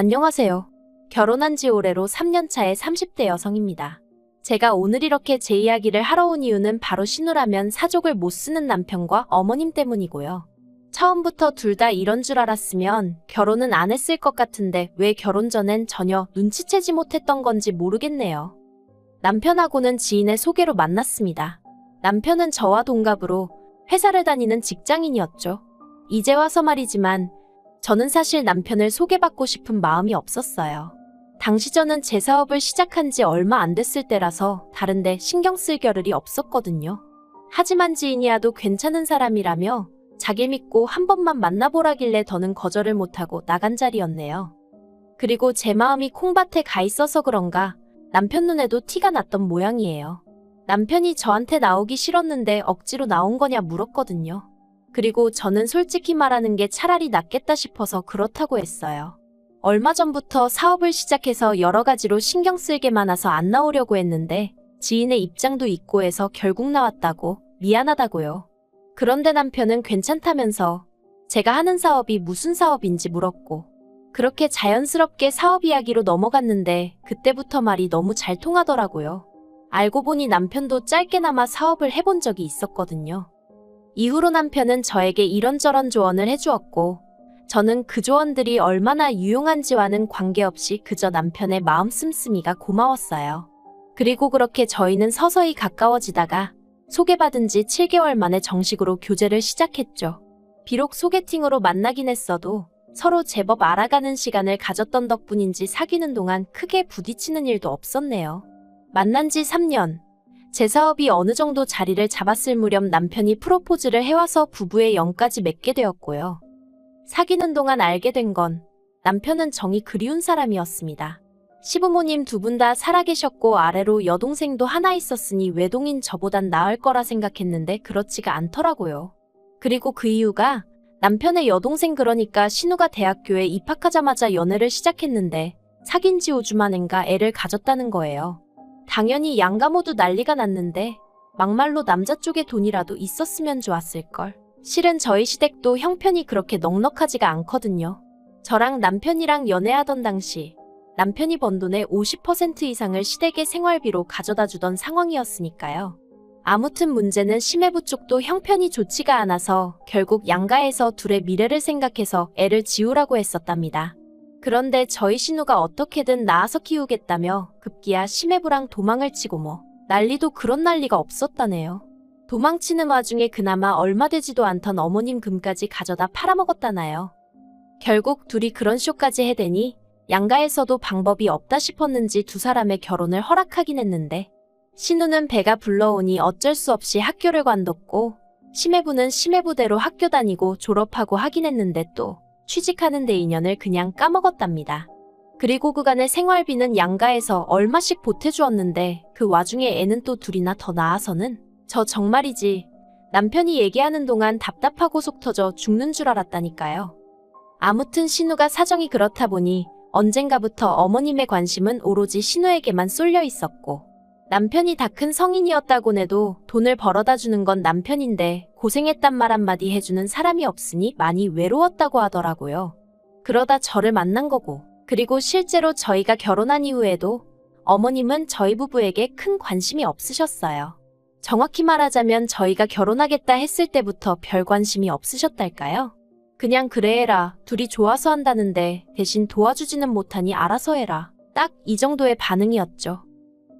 안녕하세요. 결혼한 지 올해로 3년 차의 30대 여성입니다. 제가 오늘 이렇게 제 이야기를 하러 온 이유는 바로 신우라면 사족을 못 쓰는 남편과 어머님 때문이고요. 처음부터 둘 다 이런 줄 알았으면 결혼은 안 했을 것 같은데 왜 결혼 전엔 전혀 눈치채지 못했던 건지 모르겠네요. 남편하고는 지인의 소개로 만났습니다. 남편은 저와 동갑으로 회사를 다니는 직장인이었죠. 이제 와서 말이지만 저는 사실 남편을 소개받고 싶은 마음이 없었어요. 당시 저는 제 사업을 시작한 지 얼마 안 됐을 때라서 다른데 신경 쓸 겨를이 없었거든요. 하지만 지인이야도 괜찮은 사람이라며 자기 믿고 한 번만 만나보라길래 더는 거절을 못하고 나간 자리였네요. 그리고 제 마음이 콩밭에 가 있어서 그런가 남편 눈에도 티가 났던 모양이에요. 남편이 저한테 나오기 싫었는데 억지로 나온 거냐 물었거든요. 그리고 저는 솔직히 말하는 게 차라리 낫겠다 싶어서 그렇다고 했어요. 얼마 전부터 사업을 시작해서 여러 가지로 신경 쓸 게 많아서 안 나오려고 했는데 지인의 입장도 있고 해서 결국 나왔다고 미안하다고요. 그런데 남편은 괜찮다면서 제가 하는 사업이 무슨 사업인지 물었고 그렇게 자연스럽게 사업 이야기로 넘어갔는데 그때부터 말이 너무 잘 통하더라고요. 알고 보니 남편도 짧게나마 사업을 해본 적이 있었거든요. 이후로 남편은 저에게 이런저런 조언을 해주었고 저는 그 조언들이 얼마나 유용한지와는 관계없이 그저 남편의 마음 씀씀이가 고마웠어요. 그리고 그렇게 저희는 서서히 가까워지다가 소개받은 지 7개월 만에 정식으로 교제를 시작했죠. 비록 소개팅으로 만나긴 했어도 서로 제법 알아가는 시간을 가졌던 덕분인지 사귀는 동안 크게 부딪히는 일도 없었네요. 만난 지 3년. 제 사업이 어느 정도 자리를 잡았을 무렵 남편이 프로포즈를 해와서 부부의 영까지 맺게 되었고요. 사귀는 동안 알게 된 건 남편은 정이 그리운 사람이었습니다. 시부모님 두 분 다 살아계셨고 아래로 여동생도 하나 있었으니 외동인 저보단 나을 거라 생각했는데 그렇지가 않더라고요. 그리고 그 이유가 남편의 여동생 그러니까 신우가 대학교에 입학하자마자 연애를 시작했는데 사귄 지 5주 만인가 애를 가졌다는 거예요. 당연히 양가 모두 난리가 났는데 막말로 남자 쪽에 돈이라도 있었으면 좋았을걸. 실은 저희 시댁도 형편이 그렇게 넉넉하지가 않거든요. 저랑 남편이랑 연애하던 당시 남편이 번 돈의 50% 이상을 시댁의 생활비로 가져다 주던 상황이었으니까요. 아무튼 문제는 심해부 쪽도 형편이 좋지가 않아서 결국 양가에서 둘의 미래를 생각해서 애를 지우라고 했었답니다. 그런데 저희 신우가 어떻게든 낳아서 키우겠다며 급기야 심해부랑 도망을 치고 뭐 난리도 그런 난리가 없었다네요. 도망치는 와중에 그나마 얼마 되지도 않던 어머님 금까지 가져다 팔아먹었다나요. 결국 둘이 그런 쇼까지 해대니 양가에서도 방법이 없다 싶었는지 두 사람의 결혼을 허락하긴 했는데 신우는 배가 불러오니 어쩔 수 없이 학교를 관뒀고 심해부는 심해부대로 학교 다니고 졸업하고 하긴 했는데 또 취직하는 데 인연을 그냥 까먹었답니다. 그리고 그간의 생활비는 양가에서 얼마씩 보태주었는데 그 와중에 애는 또 둘이나 더 낳아서는 저 정말이지 남편이 얘기하는 동안 답답하고 속 터져 죽는 줄 알았다니까요. 아무튼 신우가 사정이 그렇다 보니 언젠가부터 어머님의 관심은 오로지 신우에게만 쏠려 있었고 남편이 다 큰 성인이었다곤 해도 돈을 벌어다 주는 건 남편인데 고생했단 말 한마디 해주는 사람이 없으니 많이 외로웠다고 하더라고요. 그러다 저를 만난 거고 그리고 실제로 저희가 결혼한 이후에도 어머님은 저희 부부에게 큰 관심이 없으셨어요. 정확히 말하자면 저희가 결혼하겠다 했을 때부터 별 관심이 없으셨달까요? 그냥 그래 해라. 둘이 좋아서 한다는데 대신 도와주지는 못하니 알아서 해라. 딱 이 정도의 반응이었죠.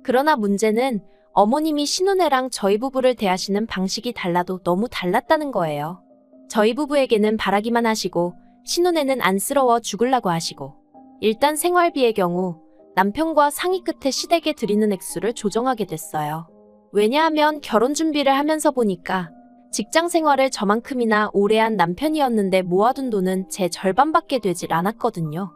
그러나 문제는 어머님이 신우네랑 저희 부부를 대하시는 방식이 달라도 너무 달랐다는 거예요. 저희 부부에게는 바라기만 하시고 신우네는 안쓰러워 죽으려고 하시고 일단 생활비의 경우 남편과 상의 끝에 시댁에 드리는 액수를 조정하게 됐어요. 왜냐하면 결혼 준비를 하면서 보니까 직장 생활을 저만큼이나 오래 한 남편이었는데 모아둔 돈은 제 절반밖에 되질 않았거든요.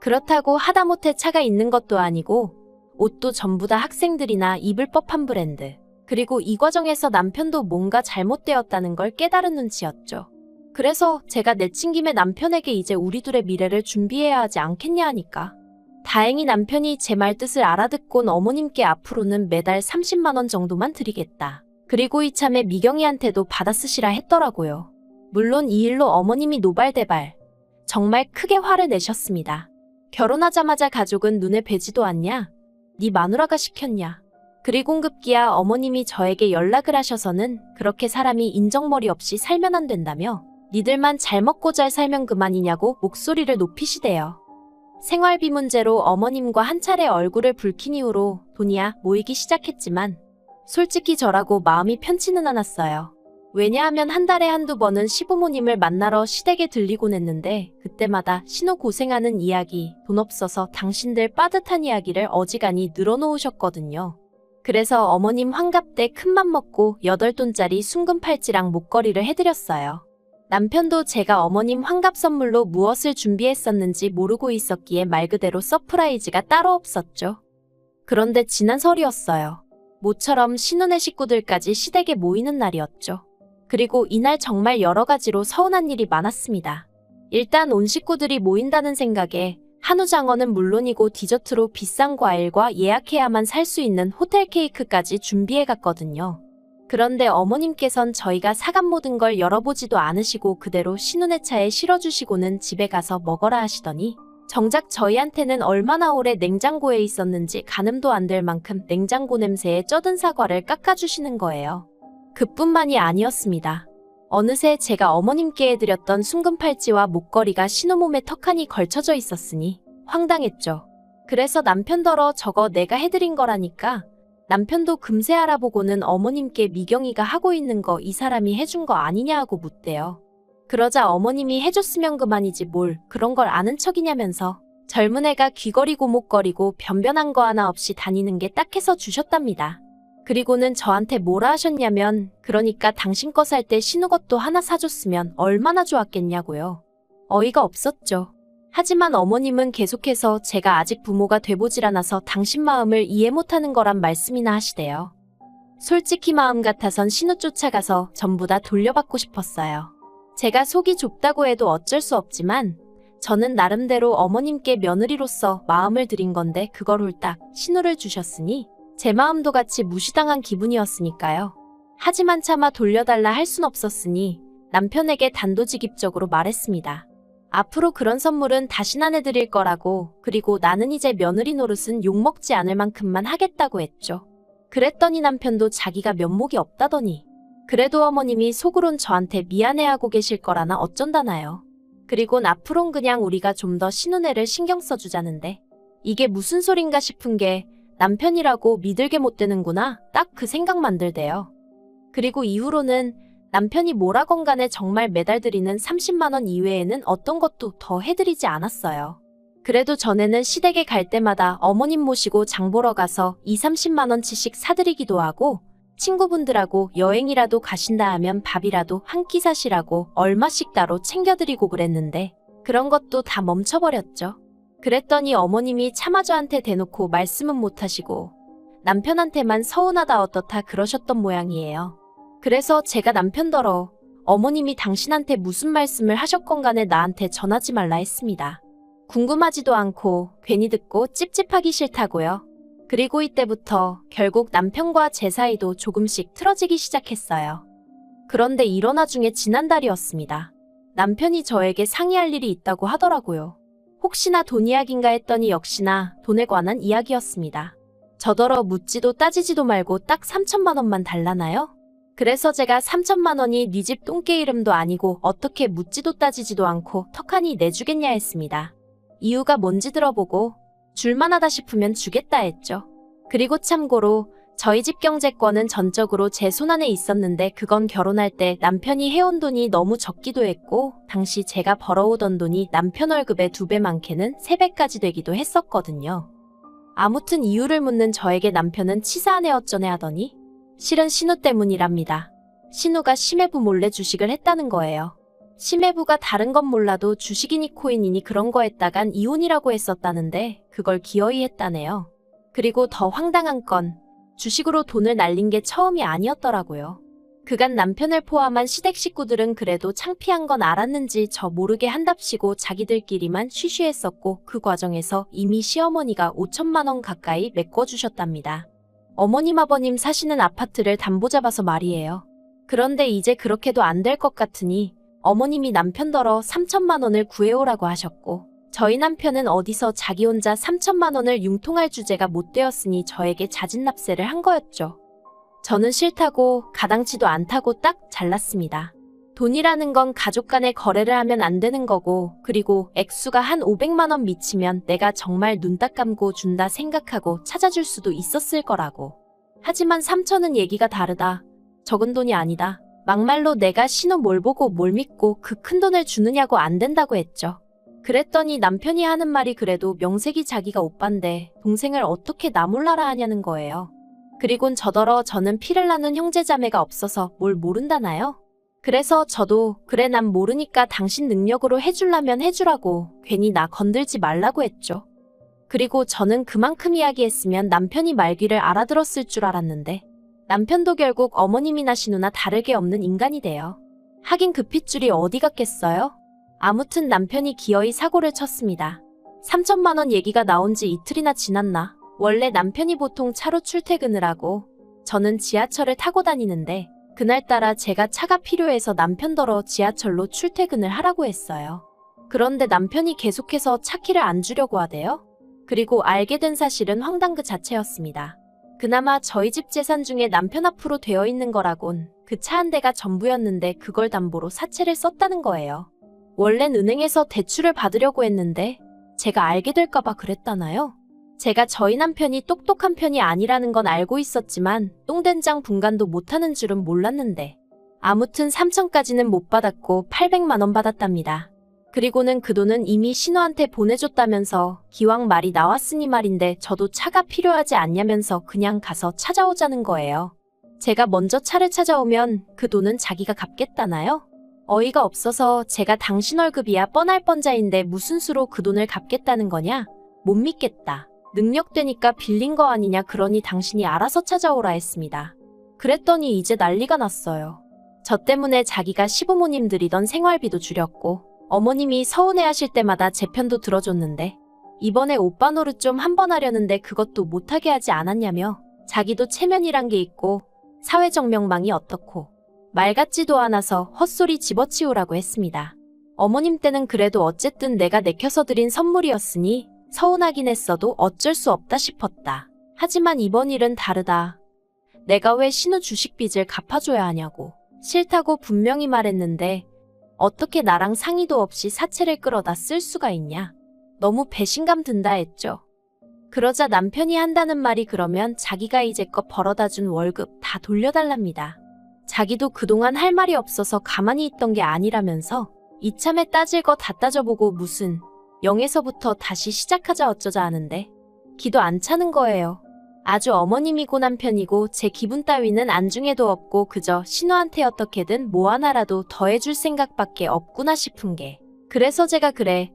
그렇다고 하다못해 차가 있는 것도 아니고 옷도 전부 다 학생들이나 입을 법한 브랜드. 그리고 이 과정에서 남편도 뭔가 잘못되었다는 걸 깨달은 눈치였죠. 그래서 제가 내친 김에 남편에게 이제 우리 둘의 미래를 준비해야 하지 않겠냐 하니까 다행히 남편이 제 말 뜻을 알아듣곤 어머님께 앞으로는 매달 30만 원 정도만 드리겠다. 그리고 이참에 미경이한테도 받아 쓰시라 했더라고요. 물론 이 일로 어머님이 노발대발 정말 크게 화를 내셨습니다. 결혼하자마자 가족은 눈에 뵈지도 않냐? 네 마누라가 시켰냐? 그리고 급기야 어머님이 저에게 연락을 하셔서는 그렇게 사람이 인정머리 없이 살면 안 된다며 니들만 잘 먹고 잘 살면 그만이냐고 목소리를 높이시대요. 생활비 문제로 어머님과 한 차례 얼굴을 붉힌 이후로 돈이야 모이기 시작했지만 솔직히 저라고 마음이 편치는 않았어요. 왜냐하면 한 달에 한두 번은 시부모님을 만나러 시댁에 들리곤 했는데 그때마다 신우 고생하는 이야기, 돈 없어서 당신들 빠듯한 이야기를 어지간히 늘어놓으셨거든요. 그래서 어머님 환갑 때 큰맘 먹고 8돈짜리 순금 팔찌랑 목걸이를 해드렸어요. 남편도 제가 어머님 환갑 선물로 무엇을 준비했었는지 모르고 있었기에 말 그대로 서프라이즈가 따로 없었죠. 그런데 지난 설이었어요. 모처럼 신혼의 식구들까지 시댁에 모이는 날이었죠. 그리고 이날 정말 여러 가지로 서운한 일이 많았습니다. 일단 온 식구들이 모인다는 생각에 한우 장어는 물론이고 디저트로 비싼 과일과 예약해야만 살 수 있는 호텔 케이크까지 준비해 갔거든요. 그런데 어머님께선 저희가 사간 모든 걸 열어보지도 않으시고 그대로 신혼의 차에 실어주시고는 집에 가서 먹어라 하시더니 정작 저희한테는 얼마나 오래 냉장고에 있었는지 가늠도 안 될 만큼 냉장고 냄새에 쩌든 사과를 깎아주시는 거예요. 그뿐만이 아니었습니다. 어느새 제가 어머님께 해드렸던 순금 팔찌와 목걸이가 신우 몸에 턱하니 걸쳐져 있었으니 황당했죠. 그래서 남편더러 저거 내가 해드린 거라니까 남편도 금세 알아보고는 어머님께 미경이가 하고 있는 거 이 사람이 해준 거 아니냐 하고 묻대요. 그러자 어머님이 해줬으면 그만이지 뭘 그런 걸 아는 척이냐면서 젊은 애가 귀걸이 고목거리고 변변한 거 하나 없이 다니는 게 딱해서 주셨답니다. 그리고는 저한테 뭐라 하셨냐면 그러니까 당신 거 살 때 신우 것도 하나 사줬으면 얼마나 좋았겠냐고요. 어이가 없었죠. 하지만 어머님은 계속해서 제가 아직 부모가 돼보질 않아서 당신 마음을 이해 못하는 거란 말씀이나 하시대요. 솔직히 마음 같아선 신우 쫓아가서 전부 다 돌려받고 싶었어요. 제가 속이 좁다고 해도 어쩔 수 없지만 저는 나름대로 어머님께 며느리로서 마음을 드린 건데 그걸 홀딱 신우를 주셨으니 제 마음도 같이 무시당한 기분이었으니까요. 하지만 차마 돌려달라 할 순 없었으니 남편에게 단도직입적으로 말했습니다. 앞으로 그런 선물은 다신 안 해드릴 거라고 그리고 나는 이제 며느리 노릇은 욕먹지 않을 만큼만 하겠다고 했죠. 그랬더니 남편도 자기가 면목이 없다더니 그래도 어머님이 속으론 저한테 미안해하고 계실 거라나 어쩐다나요. 그리곤 앞으론 그냥 우리가 좀 더 신혼애를 신경 써주자는데 이게 무슨 소린가 싶은 게 남편이라고 믿을게 못 되는구나 딱 그 생각만 들대요. 그리고 이후로는 남편이 뭐라건 간에 정말 매달 드리는 30만 원 이외에는 어떤 것도 더 해드리지 않았어요. 그래도 전에는 시댁에 갈 때마다 어머님 모시고 장 보러 가서 20~30만 원치씩 사드리기도 하고 친구분들하고 여행이라도 가신다 하면 밥이라도 한 끼 사시라고 얼마씩 따로 챙겨드리고 그랬는데 그런 것도 다 멈춰버렸죠. 그랬더니 어머님이 차마 저한테 대놓고 말씀은 못하시고 남편한테만 서운하다 어떻다 그러셨던 모양이에요. 그래서 제가 남편더러 어머님이 당신한테 무슨 말씀을 하셨건 간에 나한테 전하지 말라 했습니다. 궁금하지도 않고 괜히 듣고 찝찝하기 싫다고요. 그리고 이때부터 결국 남편과 제 사이도 조금씩 틀어지기 시작했어요. 그런데 이런 와중에 지난달이었습니다. 남편이 저에게 상의할 일이 있다고 하더라고요. 혹시나 돈 이야기인가 했더니 역시나 돈에 관한 이야기였습니다. 저더러 묻지도 따지지도 말고 딱 3천만 원만 달라나요? 그래서 제가 3천만 원이 네 집 똥개 이름도 아니고 어떻게 묻지도 따지지도 않고 턱하니 내주겠냐 했습니다. 이유가 뭔지 들어보고 줄만하다 싶으면 주겠다 했죠. 그리고 참고로 저희 집 경제권은 전적으로 제 손안에 있었는데 그건 결혼할 때 남편이 해온 돈이 너무 적기도 했고 당시 제가 벌어오던 돈이 남편 월급의 2배 많게는 3배까지 되기도 했었거든요. 아무튼 이유를 묻는 저에게 남편은 치사하네 어쩌네 하더니 실은 신우 때문이랍니다. 신우가 심해부 몰래 주식을 했다는 거예요. 심해부가 다른 건 몰라도 주식이니 코인이니 그런 거 했다간 이혼이라고 했었다는데 그걸 기어이 했다네요. 그리고 더 황당한 건 주식으로 돈을 날린 게 처음이 아니었더라고요. 그간 남편을 포함한 시댁 식구들은 그래도 창피한 건 알았는지 저 모르게 한답시고 자기들끼리만 쉬쉬했었고 그 과정에서 이미 시어머니가 5천만 원 가까이 메꿔주셨답니다. 어머님 아버님 사시는 아파트를 담보 잡아서 말이에요. 그런데 이제 그렇게도 안 될 것 같으니 어머님이 남편더러 3천만 원을 구해오라고 하셨고 저희 남편은 어디서 자기 혼자 3천만 원을 융통할 주제가 못 되었으니 저에게 자진납세를 한 거였죠. 저는 싫다고 가당치도 않다고 딱 잘랐습니다. 돈이라는 건 가족 간의 거래를 하면 안 되는 거고, 그리고 액수가 한 500만 원 미치면 내가 정말 눈 딱 감고 준다 생각하고 찾아줄 수도 있었을 거라고. 하지만 3천은 얘기가 다르다. 적은 돈이 아니다. 막말로 내가 신호 뭘 보고 뭘 믿고 그 큰 돈을 주느냐고 안 된다고 했죠. 그랬더니 남편이 하는 말이 그래도 명색이 자기가 오빠인데 동생을 어떻게 나 몰라라 하냐는 거예요. 그리곤 저더러 저는 피를 나눈 형제자매가 없어서 뭘 모른다나요? 그래서 저도 그래 난 모르니까 당신 능력으로 해주려면 해주라고 괜히 나 건들지 말라고 했죠. 그리고 저는 그만큼 이야기했으면 남편이 말귀를 알아들었을 줄 알았는데 남편도 결국 어머님이나 신우나 다를 게 없는 인간이 돼요. 하긴 그 핏줄이 어디 갔겠어요? 아무튼 남편이 기어이 사고를 쳤습니다. 3천만 원 얘기가 나온 지 이틀이나 지났나? 원래 남편이 보통 차로 출퇴근을 하고 저는 지하철을 타고 다니는데 그날따라 제가 차가 필요해서 남편더러 지하철로 출퇴근을 하라고 했어요. 그런데 남편이 계속해서 차 키를 안 주려고 하대요. 그리고 알게 된 사실은 황당 그 자체였습니다. 그나마 저희 집 재산 중에 남편 앞으로 되어 있는 거라곤 그 차 한 대가 전부였는데 그걸 담보로 사채를 썼다는 거예요. 원래는 은행에서 대출을 받으려고 했는데 제가 알게 될까봐 그랬다나요? 제가 저희 남편이 똑똑한 편이 아니라는 건 알고 있었지만 똥된장 분간도 못하는 줄은 몰랐는데 아무튼 3천까지는 못 받았고 800만 원 받았답니다. 그리고는 그 돈은 이미 신우한테 보내줬다면서 기왕 말이 나왔으니 말인데 저도 차가 필요하지 않냐면서 그냥 가서 찾아오자는 거예요. 제가 먼저 차를 찾아오면 그 돈은 자기가 갚겠다나요? 어이가 없어서 제가 당신 월급이야 뻔할 뻔자인데 무슨 수로 그 돈을 갚겠다는 거냐? 못 믿겠다. 능력되니까 빌린 거 아니냐 그러니 당신이 알아서 찾아오라 했습니다. 그랬더니 이제 난리가 났어요. 저 때문에 자기가 시부모님 들이던 생활비도 줄였고 어머님이 서운해하실 때마다 제 편도 들어줬는데 이번에 오빠 노릇 좀 한 번 하려는데 그것도 못하게 하지 않았냐며 자기도 체면이란 게 있고 사회적 명망이 어떻고 말 같지도 않아서 헛소리 집어치우라고 했습니다. 어머님 때는 그래도 어쨌든 내가 내켜서 드린 선물이었으니 서운하긴 했어도 어쩔 수 없다 싶었다. 하지만 이번 일은 다르다. 내가 왜 신우 주식 빚을 갚아줘야 하냐고. 싫다고 분명히 말했는데 어떻게 나랑 상의도 없이 사채를 끌어다 쓸 수가 있냐. 너무 배신감 든다 했죠. 그러자 남편이 한다는 말이 그러면 자기가 이제껏 벌어다 준 월급 다 돌려달랍니다. 자기도 그동안 할 말이 없어서 가만히 있던 게 아니라면서 이참에 따질 거 다 따져보고 무슨 0에서부터 다시 시작하자 어쩌자 하는데 기도 안 차는 거예요. 아주 어머님이고 남편이고 제 기분 따위는 안중에도 없고 그저 신우한테 어떻게든 뭐 하나라도 더해줄 생각밖에 없구나 싶은 게 그래서 제가 그래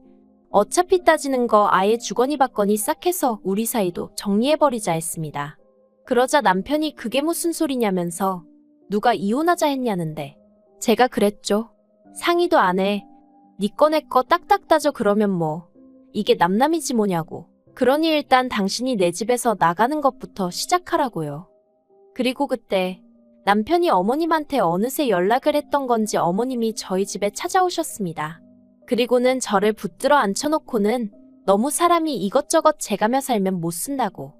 어차피 따지는 거 아예 주거니 받거니 싹 해서 우리 사이도 정리해버리자 했습니다. 그러자 남편이 그게 무슨 소리냐면서 누가 이혼하자 했냐는데 제가 그랬죠. 상의도 안 해. 니 거 내 거 딱딱 따져 그러면 뭐 이게 남남이지 뭐냐고. 그러니 일단 당신이 내 집에서 나가는 것부터 시작하라고요. 그리고 그때 남편이 어머님한테 어느새 연락을 했던 건지 어머님이 저희 집에 찾아오셨습니다. 그리고는 저를 붙들어 앉혀놓고는 너무 사람이 이것저것 재가며 살면 못 쓴다고.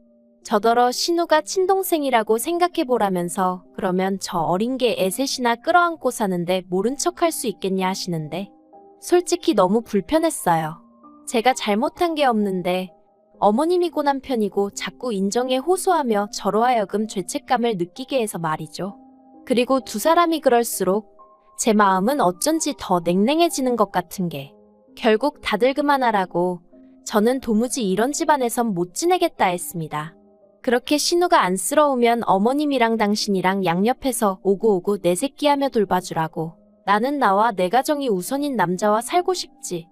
저더러 신우가 친동생이라고 생각해보라면서 그러면 저 어린 게 애셋이나 끌어안고 사는데 모른 척 할 수 있겠냐 하시는데 솔직히 너무 불편했어요. 제가 잘못한 게 없는데 어머님이고 남편이고 자꾸 인정에 호소하며 저로 하여금 죄책감을 느끼게 해서 말이죠. 그리고 두 사람이 그럴수록 제 마음은 어쩐지 더 냉랭해지는 것 같은 게 결국 다들 그만하라고 저는 도무지 이런 집안에선 못 지내겠다 했습니다. 그렇게 신우가 안쓰러우면 어머님이랑 당신이랑 양옆에서 오고오고 내 새끼 하며 돌봐주라고 나는 나와 내 가정이 우선인 남자와 살고 싶지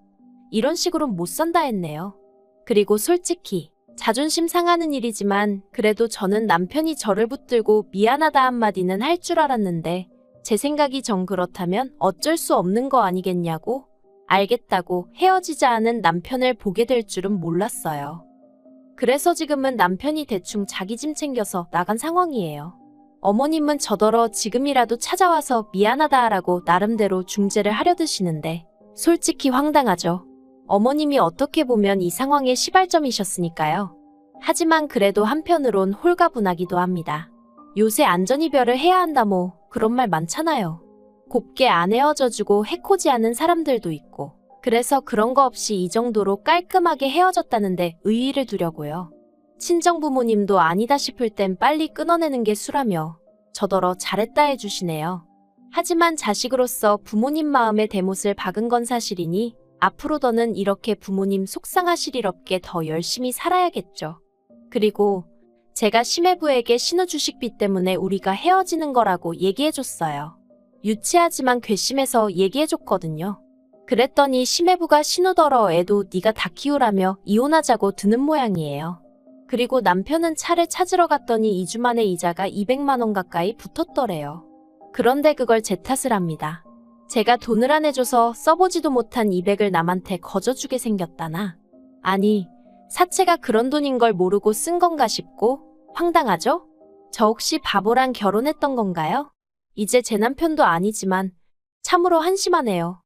이런 식으로는 못 산다 했네요. 그리고 솔직히 자존심 상하는 일이지만 그래도 저는 남편이 저를 붙들고 미안하다 한마디는 할 줄 알았는데 제 생각이 정 그렇다면 어쩔 수 없는 거 아니겠냐고 알겠다고 헤어지자 하는 남편을 보게 될 줄은 몰랐어요. 그래서 지금은 남편이 대충 자기 짐 챙겨서 나간 상황이에요. 어머님은 저더러 지금이라도 찾아와서 미안하다 하라고 나름대로 중재를 하려 드시는데 솔직히 황당하죠. 어머님이 어떻게 보면 이 상황의 시발점이셨으니까요. 하지만 그래도 한편으론 홀가분하기도 합니다. 요새 안전이별을 해야 한다 뭐 그런 말 많잖아요. 곱게 안 헤어져주고 해코지하는 사람들도 있고. 그래서 그런 거 없이 이 정도로 깔끔하게 헤어졌다는데 의의를 두려고요. 친정부모님도 아니다 싶을 땐 빨리 끊어내는 게 수라며 저더러 잘했다 해주시네요. 하지만 자식으로서 부모님 마음에 대못을 박은 건 사실이니 앞으로 더는 이렇게 부모님 속상하실 일 없게 더 열심히 살아야겠죠. 그리고 제가 심해부에게 신우주식비 때문에 우리가 헤어지는 거라고 얘기해줬어요. 유치하지만 괘씸해서 얘기해줬거든요. 그랬더니 심해부가 신우더러 애도 네가 다 키우라며 이혼하자고 드는 모양이에요. 그리고 남편은 차를 찾으러 갔더니 2주 만에 이자가 200만 원 가까이 붙었더래요. 그런데 그걸 제 탓을 합니다. 제가 돈을 안 해줘서 써보지도 못한 200을 남한테 거저주게 생겼다나. 아니, 사채가 그런 돈인 걸 모르고 쓴 건가 싶고 황당하죠? 저 혹시 바보랑 결혼했던 건가요? 이제 제 남편도 아니지만 참으로 한심하네요.